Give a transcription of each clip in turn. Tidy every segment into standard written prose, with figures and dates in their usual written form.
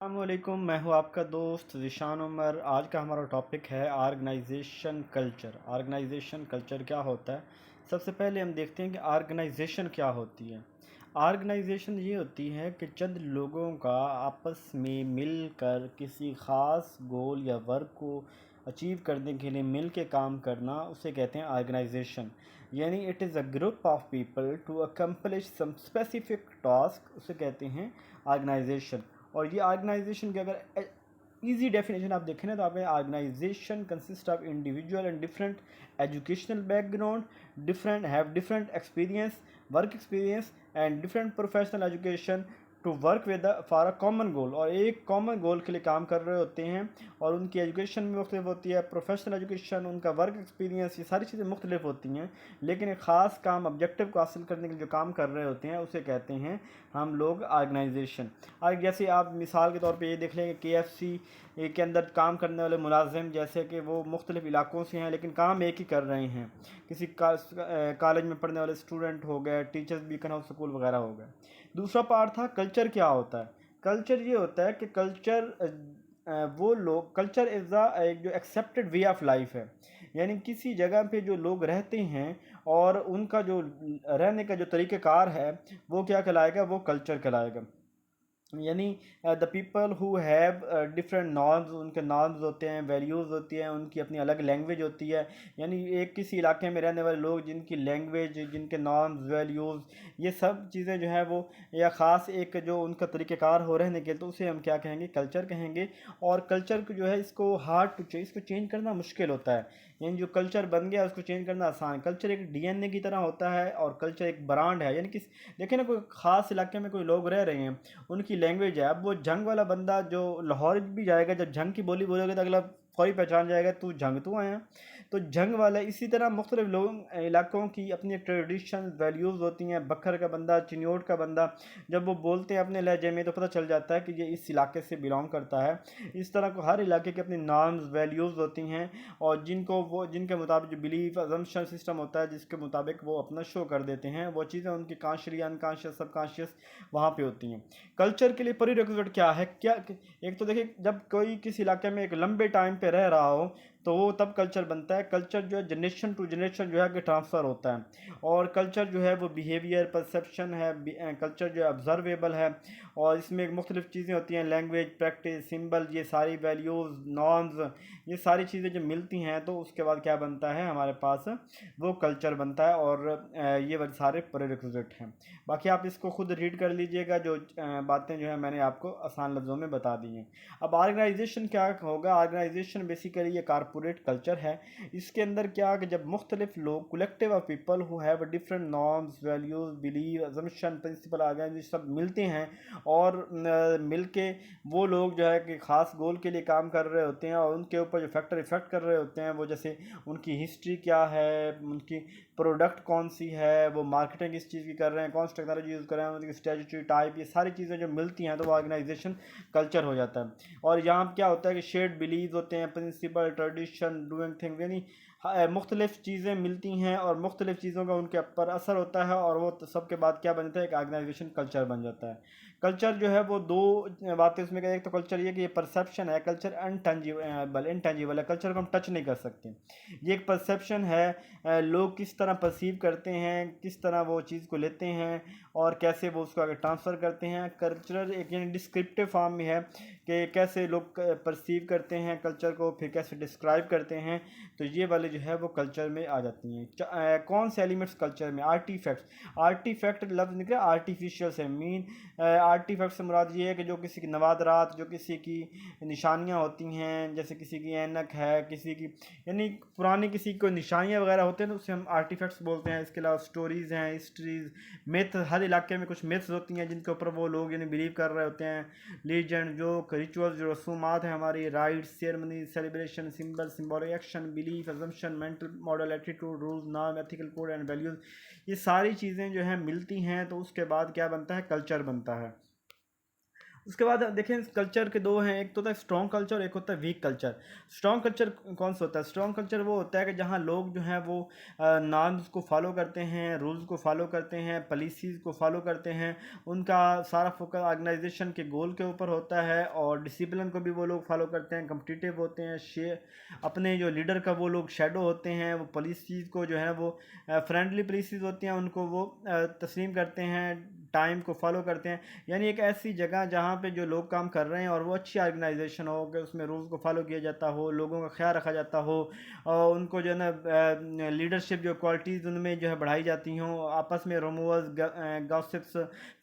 अस्सलामुअलैकुम, मैं हूं आपका दोस्त ज़ीशान उमर। आज का हमारा टॉपिक है ऑर्गेनाइजेशन कल्चर। ऑर्गेनाइजेशन कल्चर क्या होता है? सबसे पहले हम देखते हैं कि ऑर्गेनाइजेशन क्या होती है। ऑर्गेनाइजेशन ये होती है कि चंद लोगों का आपस में मिलकर किसी ख़ास गोल या वर्क को अचीव करने के लिए मिल के काम करना, उसे कहते हैं ऑर्गेनाइजेशन। यानी it is a group of people to accomplish some specific task, उसे कहते हैं ऑर्गेनाइजेशन। और ये ऑर्गेनाइजेशन की अगर इजी डेफिनेशन आप देखें ना, तो आप organisation consist of individual and different educational background, different experience, work experience and different professional education to work with for a common goal. और एक कॉमन गोल के लिए काम कर रहे होते हैं, और उनकी एजुकेशन भी मुख्तलिफ होती है, प्रोफेशनल एजुकेशन, उनका वर्क एक्सपीरियंस, ये सारी चीज़ें मुख्तलिफ होती हैं। लेकिन एक ख़ास काम, ऑब्जेक्टिव को हासिल करने के लिए जो काम कर रहे होते हैं, उसे कहते हैं हम लोग ऑर्गेनाइजेशन। और जैसे आप मिसाल के तौर पे ये देख लें कि KFC के अंदर काम करने वाले मुलाजिम, जैसे कि वो मुख्तलिफ इलाकों से हैं लेकिन काम एक ही कर रहे हैं। किसी कॉलेज में पढ़ने वाले स्टूडेंट हो गए, टीचर्स भी कन स्कूल वगैरह हो गए। दूसरा पार्ट था कल्चर क्या होता है। कल्चर ये होता है कि वो लोग, कल्चर इज़ द एक जो एक्सेप्टेड वे ऑफ लाइफ है। यानी किसी जगह पे जो लोग रहते हैं और उनका जो रहने का जो तरीक़ाकार है, वो क्या कहलाएगा? वो कल्चर कहलाएगा। यानी the people who have different norms, उनके नॉर्म्स होते हैं, वैल्यूज़ होती हैं, उनकी अपनी अलग लैंग्वेज होती है। यानी एक किसी इलाके में रहने वाले लोग, जिनकी लैंग्वेज, जिनके नॉर्म्स, वैल्यूज़, ये सब चीज़ें जो है वो, या ख़ास एक जो उनका तरीक़ाकार हो रहने के, तो उसे हम क्या कहेंगे? कल्चर कहेंगे। और कल्चर को जो है, इसको हार्ड टू चेंज, इसको चेंज करना मुश्किल होता है। यानी जो कल्चर बन गया उसको चेंज करना आसान। कल्चर एक DNA की तरह होता है, और कल्चर एक ब्रांड है। यानी कि देखिए ना, कोई ख़ास इलाके में कोई लोग रह रहे हैं, उनकी लैंग्वेज है। अब वो जंग वाला बंदा जो लाहौर भी जाएगा, जब जंग की बोली बोलोगे तो अगला फौरी पहचान जाएगा, तू जंग तू आया। तो जंग वाला इसी तरह मुख्तलिफ लोग, इलाकों की अपनी एक ट्रेडिशन, वैल्यूज़ होती हैं। बखर का बंदा, चिन्योट का बंदा, जब वो बोलते हैं अपने लहजे में, तो पता चल जाता है कि ये इस इलाके से बिलोंग करता है। इस तरह को हर इलाके के अपनी नॉर्म्स, वैल्यूज़ होती हैं, और जिनके मुताबिक जो बिलीफ अजम्पशन सिस्टम होता है, जिसके मुताबिक वो अपना शो कर देते हैं, वो चीज़ें उनकी कॉन्शियस, अनकॉन्शियस, सबकॉन्शियस वहाँ पे होती हैं। कल्चर के लिए प्रीरेक्विजिट क्या है? एक तो देखिए, जब कोई किसी इलाके में एक लंबे टाइम पे रह रहा हो, तो वो तब कल्चर बनता है। कल्चर जो है जनरेशन टू जनरेशन जो है कि ट्रांसफ़र होता है। और कल्चर जो है वो बिहेवियर, परसेप्शन है। कल्चर जो है ऑब्जर्वेबल है, और इसमें मुख्तलिफ चीज़ें होती हैं, लैंग्वेज, प्रैक्टिस, सिंबल, ये सारी वैल्यूज़, नॉर्म्स, ये सारी चीज़ें जब मिलती हैं, तो उसके बाद क्या बनता है हमारे पास? वो कल्चर बनता है। और ये वो सारे प्रीरेक्विजिट हैं। बाकी आप इसको खुद रीड कर लीजिएगा, जो बातें जो है मैंने आपको आसान लफ्ज़ों में बता दी हैं। अब ऑर्गेनाइजेशन क्या होगा? ऑर्गेनाइजेशन बेसिकली ये कारपोरेट कल्चर है। इसके अंदर क्या, कि जब मुख्तलिफ लोग, collective of people who have different norms, values, believe, assumption, principle, organisation सब मिलते हैं, और मिल के वो लोग जो है कि ख़ास गोल के लिए काम कर रहे होते हैं, और उनके ऊपर जो फैक्टर इफ़ेक्ट कर रहे होते हैं, वो जैसे उनकी हिस्ट्री क्या है, उनकी प्रोडक्ट कौन सी है, वो मार्केटिंग किस चीज़ की कर रहे हैं, कौन सी टेक्नोलॉजी यूज़ कर रहे हैं, उनकी स्ट्रेटजी टाइप, ये सारी चीज़ें जो मिलती हैं, तो वो ऑर्गेनाइजेशन कल्चर हो जाता है। और यहाँ क्या होता है कि शेयर्ड बिलीव होते हैं, प्रिंसिपल, ट्रेडिशन, डूइंग थिंग, यानी मुख्तलिफ चीज़ें मिलती हैं, और मुख्तलिफ चीज़ों का उनके ऊपर असर होता है, और वो सब के बाद क्या बन जाता है? एक ऑर्गेनाइजेशन कल्चर बन जाता है। कल्चर जो है वो दो बातें उसमें, एक तो कल्चर ये कि ये परसेप्शन है, कल्चर इनटेंजिबल है, कल्चर को हम टच नहीं कर सकते। ये एक परसेप्शन है, लोग किस तरह परसीव करते हैं, किस तरह वो चीज़ को लेते हैं, और कैसे वो उसको आगे ट्रांसफ़र करते हैं। कल्चर एक यानी डिस्क्रिप्टिव फॉर्म में है, कि कैसे लोग परसीव करते हैं कल्चर को, फिर कैसे डिस्क्राइब करते हैं। तो ये वाले जो है वो कल्चर में आ जाती हैं। कौन से एलिमेंट्स कल्चर में? आर्टिफैक्ट्स। आर्टिफैक्ट लफ्ज़ निकला आर्टिफिशियल से, मीन आर्टिफैक्ट से मुराद ये है कि जो किसी की नवादरात, जो किसी की निशानियाँ होती हैं, जैसे किसी की ऐनक है, किसी की, यानी पुरानी किसी को निशानियाँ वगैरह होते हैं, तो उसे हम आर्टिफैक्ट्स बोलते हैं। इसके अलावा स्टोरीज़ हैं, हिस्ट्रीज़, मिथ, हर इलाके में कुछ मिथ्स होती हैं जिनके ऊपर वो लोग यानी बिलीव कर रहे होते हैं। लीजेंड, जो रिचुअल्स, जो रसूमात हैं हमारी, rights, ceremony, celebration, symbol, symbolic action, belief, assumption, mental model, attitude, rules, norm, ethical code and values, ये सारी चीज़ें जो हैं मिलती हैं, तो उसके बाद क्या बनता है? कल्चर बनता है। उसके बाद देखें कल्चर के दो हैं, एक तो होता है स्ट्रॉन्ग कल्चर, एक होता है वीक कल्चर। स्ट्रॉन्ग कल्चर कौन सा होता है? स्ट्रॉन्ग कल्चर वो होता है कि जहाँ लोग जो हैं वो नॉर्म्स को फॉलो करते हैं, रूल्स को फॉलो करते हैं, पॉलिसीज़ को फॉलो करते हैं, उनका सारा फोकस ऑर्गेनाइजेशन के गोल के ऊपर होता है, और डिसिप्लिन को भी वो लोग फॉलो करते हैं, कम्पिटिटिव होते हैं, अपने जो लीडर का वो लोग शेडो होते हैं, वो पॉलिसीज़ को जो है वो फ्रेंडली पॉलिसीज़ होती हैं उनको वो तस्लीम करते हैं, टाइम को फॉलो करते हैं। यानी एक ऐसी जगह जहाँ पे जो लोग काम कर रहे हैं और वो अच्छी ऑर्गेनाइजेशन हो, कि उसमें रूल्स को फॉलो किया जाता हो, लोगों का ख्याल रखा जाता हो, और उनको जो है ना लीडरशिप जो क्वालिटीज़ उनमें जो है बढ़ाई जाती हों, आपस में रूमर्स गॉसिप्स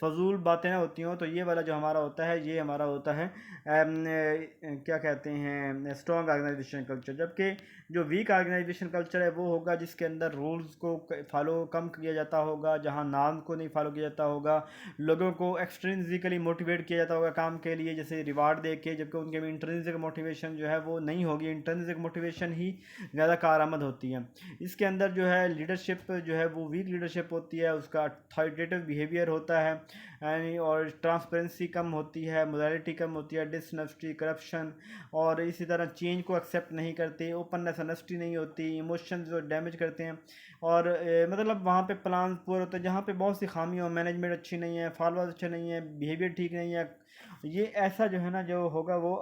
फजूल बातें ना होती हों। तो ये वाला जो हमारा होता है, ये हमारा होता है क्या कहते हैं, स्ट्रॉन्ग ऑर्गेनाइजेशन कल्चर। जबकि जो वीक ऑर्गेनाइजेशन कल्चर है वो होगा जिसके अंदर रूल्स को फॉलो कम किया जाता होगा, जहाँ नॉर्म को नहीं फॉलो किया जाता होगा, लोगों को एक्सट्रिंसिकली मोटिवेट किया जाता होगा काम के लिए, जैसे रिवार्ड दे के, जबकि उनके में इंट्रिंसिक मोटिवेशन जो है वो नहीं होगी, इंट्रिंसिक मोटिवेशन ही ज़्यादा कारआमद होती है। इसके अंदर जो है लीडरशिप जो है वो वीक लीडरशिप होती है, उसका अथॉरिटेटिव बिहेवियर होता है यानी, और ट्रांसपेरेंसी कम होती है, मोरालिटी कम होती है, डिसऑनेस्टी, करप्शन, और इसी तरह चेंज को एक्सेप्ट नहीं करते, ओपननेस ऑनेस्टी नहीं होती, इमोशंस जो डैमेज करते हैं, और मतलब वहाँ पे प्लान पूरे होते हैं जहाँ पे बहुत सी खामी हो, मैनेजमेंट अच्छी नहीं है, फॉलोअर्स अच्छे नहीं है, बिहेवियर ठीक नहीं है। ये ऐसा जो है ना जो होगा वो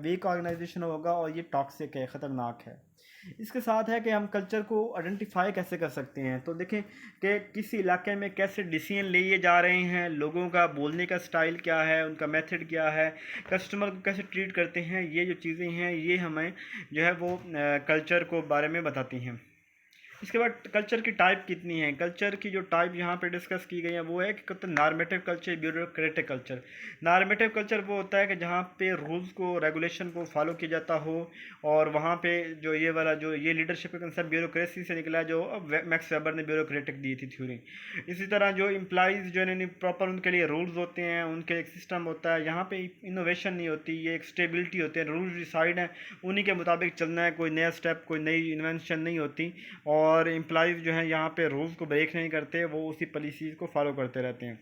वीक ऑर्गेनाइजेशन होगा, और ये टॉक्सिक है, ख़तरनाक है। इसके साथ है कि हम कल्चर को आइडेंटिफाई कैसे कर सकते हैं। तो देखें कि किसी इलाके में कैसे डिसीजन लिए जा रहे हैं, लोगों का बोलने का स्टाइल क्या है, उनका मेथड क्या है, कस्टमर को कैसे ट्रीट करते हैं, ये जो चीज़ें हैं ये हमें जो है वो कल्चर को बारे में बताती हैं। इसके बाद कल्चर की टाइप कितनी है? कल्चर की जो टाइप यहाँ पे डिस्कस की गई है वो है कि कहते हैं normative culture, bureaucratic culture. Normative culture वो होता है कि जहाँ पे रूल्स को, रेगुलेशन को फॉलो किया जाता हो, और वहाँ पे जो ये वाला जो ये लीडरशिप का कंसेप्ट ब्यूरोक्रेसी से निकला है, जो मैक्स वेबर ने ब्यूरोक्रेटिक दी थी थ्योरी। इसी तरह जो इम्प्लाइज जो है प्रॉपर उनके लिए रूल्स होते हैं, उनके एक सिस्टम होता है, यहाँ पे इनोवेशन नहीं होती, ये एक स्टेबिलिटी होती है, रूल्स डिसाइड हैं, उन्हीं के मुताबिक चलना है, कोई नया स्टेप, कोई नई इन्वेंशन नहीं होती। और एम्प्लॉइज़ जो हैं यहाँ पे रूल्स को ब्रेक नहीं करते, वो उसी पॉलिसीज़ को फॉलो करते रहते हैं।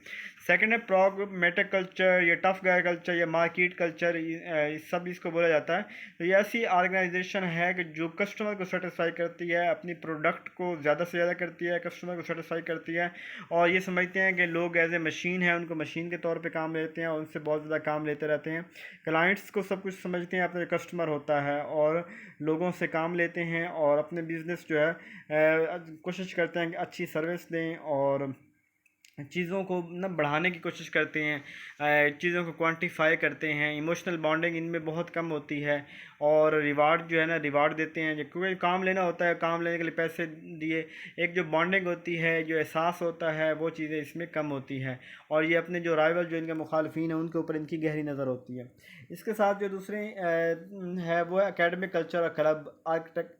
सेकंड है प्रॉग्मेटिक कल्चर, या टफ गाय कल्चर, या मार्केट कल्चर, इस सब इसको बोला जाता है। तो ये ऐसी ऑर्गेनाइजेशन है कि जो कस्टमर को सेटिस्फाई करती है, अपनी प्रोडक्ट को ज़्यादा से ज़्यादा करती है, कस्टमर को सेटिस्फाई करती है, और ये समझते हैं कि लोग एज ए मशीन है, उनको मशीन के तौर पर काम लेते हैं, और उनसे बहुत ज़्यादा काम लेते रहते हैं। क्लाइंट्स को सब कुछ समझते हैं, अपने कस्टमर होता है, और लोगों से काम लेते हैं, और अपने बिज़नेस जो है कोशिश करते हैं कि अच्छी सर्विस दें, और चीज़ों को ना बढ़ाने की कोशिश करते हैं, चीज़ों को क्वांटिफाई करते हैं, इमोशनल बॉन्डिंग इनमें बहुत कम होती है, और रिवार्ड जो है ना रिवार्ड देते हैं, क्योंकि काम लेना होता है, काम लेने के लिए पैसे दिए, एक जो बॉन्डिंग होती है, जो एहसास होता है, वो चीज़ें इसमें कम होती हैं, और ये अपने जो राइवल जो इनके मुखालफिन हैं उनके ऊपर इनकी गहरी नज़र होती है। इसके साथ जो दूसरे है वो है एकेडमिक कल्चर और क्लब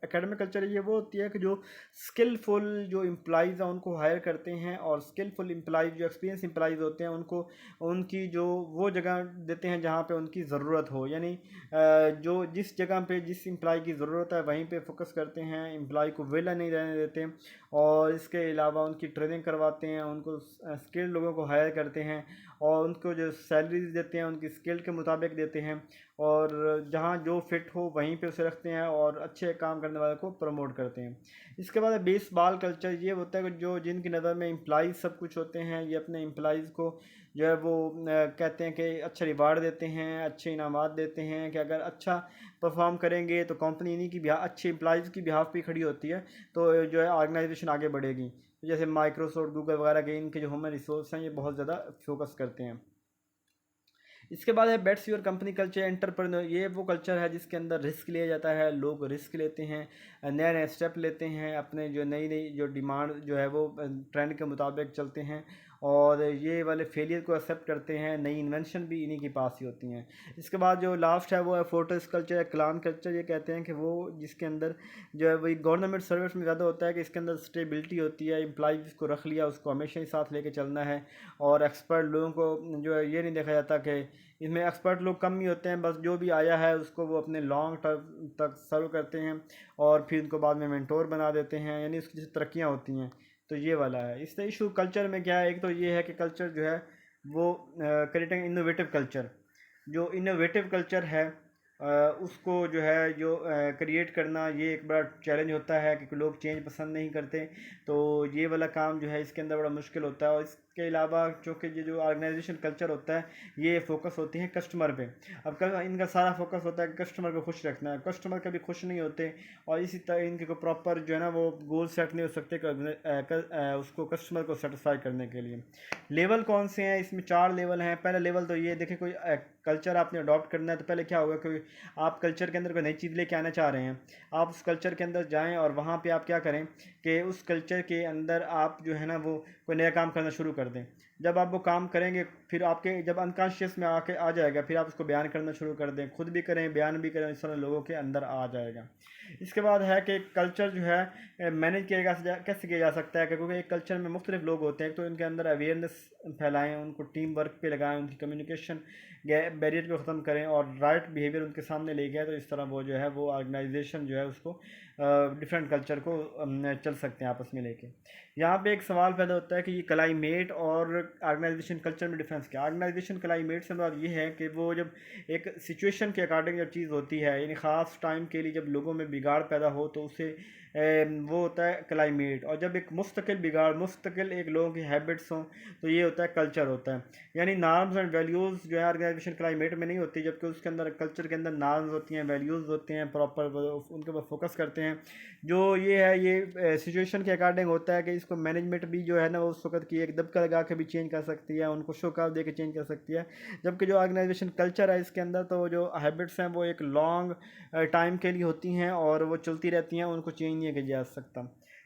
एकेडमिक कल्चर। ये वो होती है कि जो स्किलफुल जो एम्प्लॉइज़ हैं उनको हायर करते हैं, और स्किलफुल एम्प्लॉइज़ जो एक्सपीरियंस एम्प्लॉइज़ होते हैं उनको उनकी जो वो जगह देते हैं जहाँ पे उनकी ज़रूरत हो, यानी जो जिस जगह पे जिस एम्प्लॉय की ज़रूरत है वहीं पे फोकस करते हैं, एम्प्लॉय को वेला नहीं रहने देते, और इसके अलावा उनकी ट्रेनिंग करवाते हैं, उनको स्किल्ड लोगों को हायर करते हैं, और उनको जो सैलरीज देते हैं उनकी स्किल के मुताबिक देते हैं, और जहाँ जो फिट हो वहीं पे उसे रखते हैं, और अच्छे काम करने वाले को प्रमोट करते हैं। इसके बाद बेसबॉल कल्चर। ये होता है कि जो जिनकी नज़र में एम्प्लॉइज़ सब कुछ होते हैं, ये अपने एम्प्लॉइज़ को जो है वो कहते हैं कि अच्छा रिवार्ड देते हैं, अच्छे इनामात देते हैं, कि अगर अच्छा परफॉर्म करेंगे तो कंपनी इन्हीं की अच्छे एम्प्लॉइज़ की बिहाफ पे खड़ी होती है, तो जो है ऑर्गेनाइजेशन आगे बढ़ेगी। तो जैसे माइक्रोसॉफ्ट, गूगल वगैरह के इनके जो ह्यूमन रिसोर्स हैं ये बहुत ज़्यादा फोकस करते हैं। इसके बाद है bets your company culture entrepreneur. ये वो कल्चर है जिसके अंदर रिस्क लिया जाता है, लोग रिस्क लेते हैं, नए नए स्टेप लेते हैं, अपने जो नई नई जो डिमांड जो है वो ट्रेंड के मुताबिक चलते हैं, और ये वाले फेलियर को एक्सेप्ट करते हैं, नई इन्वेंशन भी इन्हीं के पास ही होती हैं। इसके बाद जो लास्ट है वो है फोर्ट्रेस कल्चर या क्लान कल्चर। ये कहते हैं कि वो जिसके अंदर जो है वही गवर्नमेंट सर्विस में ज़्यादा होता है, कि इसके अंदर स्टेबिलिटी होती है, एम्प्लॉइज़ को रख लिया उसको हमेशा ही साथ लेके चलना है, और एक्सपर्ट लोगों को जो है ये नहीं देखा जाता कि इसमें एक्सपर्ट लोग कम ही होते हैं, बस जो भी आया है उसको वो अपने लॉन्ग टर्म तक सर्व करते हैं, और फिर उनको बाद में मेंटोर बना देते हैं, यानी उसकी जैसे तरक्कियाँ होती हैं। तो ये वाला है। इससे इशू कल्चर में क्या है, एक तो ये है कि कल्चर जो है वो क्रिएटिंग इनोवेटिव कल्चर, जो इनोवेटिव कल्चर है उसको जो है जो क्रिएट करना, ये एक बड़ा चैलेंज होता है क्योंकि लोग चेंज पसंद नहीं करते। तो ये वाला काम जो है इसके अंदर बड़ा मुश्किल होता है। और इसके अलावा चूँकि ये जो ऑर्गेनाइजेशन कल्चर होता है ये फोकस होती है कस्टमर पे। अब इनका सारा फोकस होता है कि कस्टमर को खुश रखना है, कस्टमर कभी खुश नहीं होते। और इसी तरह इनके को प्रॉपर जो है ना वो गोल सेट नहीं हो सकते उसको कस्टमर को सेटिस्फाई करने के लिए। लेवल कौन से हैं इसमें? 4 लेवल हैं। पहला लेवल तो ये देखिए, कोई कल्चर आपने अडॉप्ट करना है तो पहले क्या होगा कि आप कल्चर के अंदर कोई नई चीज़ लेके आना चाह रहे हैं, आप उस कल्चर के अंदर जाएं और वहाँ पे आप क्या करें कि उस कल्चर के अंदर आप जो है ना वो कोई नया काम करना शुरू कर दें। जब आप वो काम करेंगे फिर आपके जब अनकॉन्शियस में आके आ जाएगा, फिर आप उसको बयान करना शुरू कर दें, खुद भी करें बयान भी करें, इस तरह लोगों के अंदर आ जाएगा। इसके बाद है कि कल्चर जो है मैनेज किया कैसे किया जा सकता है, क्योंकि एक कल्चर में मुख्तलिफ लोग होते हैं। तो इनके अंदर अवेयरनेस फैलाएं, उनको टीम वर्क पे लगाएं, उनकी कम्युनिकेशन बैरियर को ख़त्म करें और राइट बिहेवियर उनके सामने ले गए। तो इस तरह वो जो है वो ऑर्गेनाइजेशन जो है उसको डिफरेंट कल्चर को चल सकते हैं आपस में लेके। यहाँ पे एक सवाल पैदा होता है कि ये क्लाइमेट और ऑर्गेनाइजेशन कल्चर में डिफरेंस क्या है। ऑर्गेनाइजेशन क्लाइमेट से बात ये है कि वो जब एक सिचुएशन के अकॉर्डिंग जब चीज़ होती है, यानी ख़ास टाइम के लिए जब लोगों में बिगाड़ पैदा हो तो उसे वो होता है क्लाइमेट। और जब एक मुस्तकिल बिगाड़, मुस्तकिल एक लोगों की हैबिट्स हों तो ये होता है कल्चर होता है। यानी नॉर्म्स एंड वैल्यूज़ जो है ऑर्गेनाइजेशन क्लाइमेट में नहीं होती, जबकि उसके अंदर कल्चर के अंदर नॉर्म्स होती हैं, वैल्यूज़ होते हैं, प्रॉपर उनके ऊपर फोकस करते हैं। जो ये है ये सिचुएशन के अकॉर्डिंग होता है कि इसको मैनेजमेंट भी जो है ना वो उस वक्त की एक दबका लगा के भी चेंज कर सकती है, उनको शोकाव दे के चेंज कर सकती है। जबकि जो ऑर्गेनाइजेशन कल्चर है इसके अंदर तो जो हैबिट्स हैं वो एक लॉन्ग टाइम के लिए होती हैं और वो चलती रहती हैं, उनको चेंज नहीं किया जा सकता।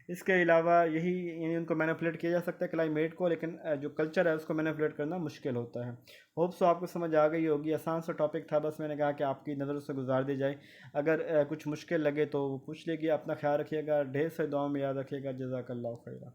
इसके अलावा यही, यानी उनको मैनिपुलेट किया जा सकता है क्लाइमेट को, लेकिन जो कल्चर है उसको मैनिपुलेट करना मुश्किल होता है। होप सो आपको समझ आ गई होगी। आसान सा टॉपिक था, बस मैंने कहा कि आपकी नज़रों से गुजार दी जाए। अगर कुछ मुश्किल लगे तो पूछ लेगी। अपना ख्याल रखिएगा, ढेर से दुआ में याद रखिएगा। जज़ाकल्लाह खैरा।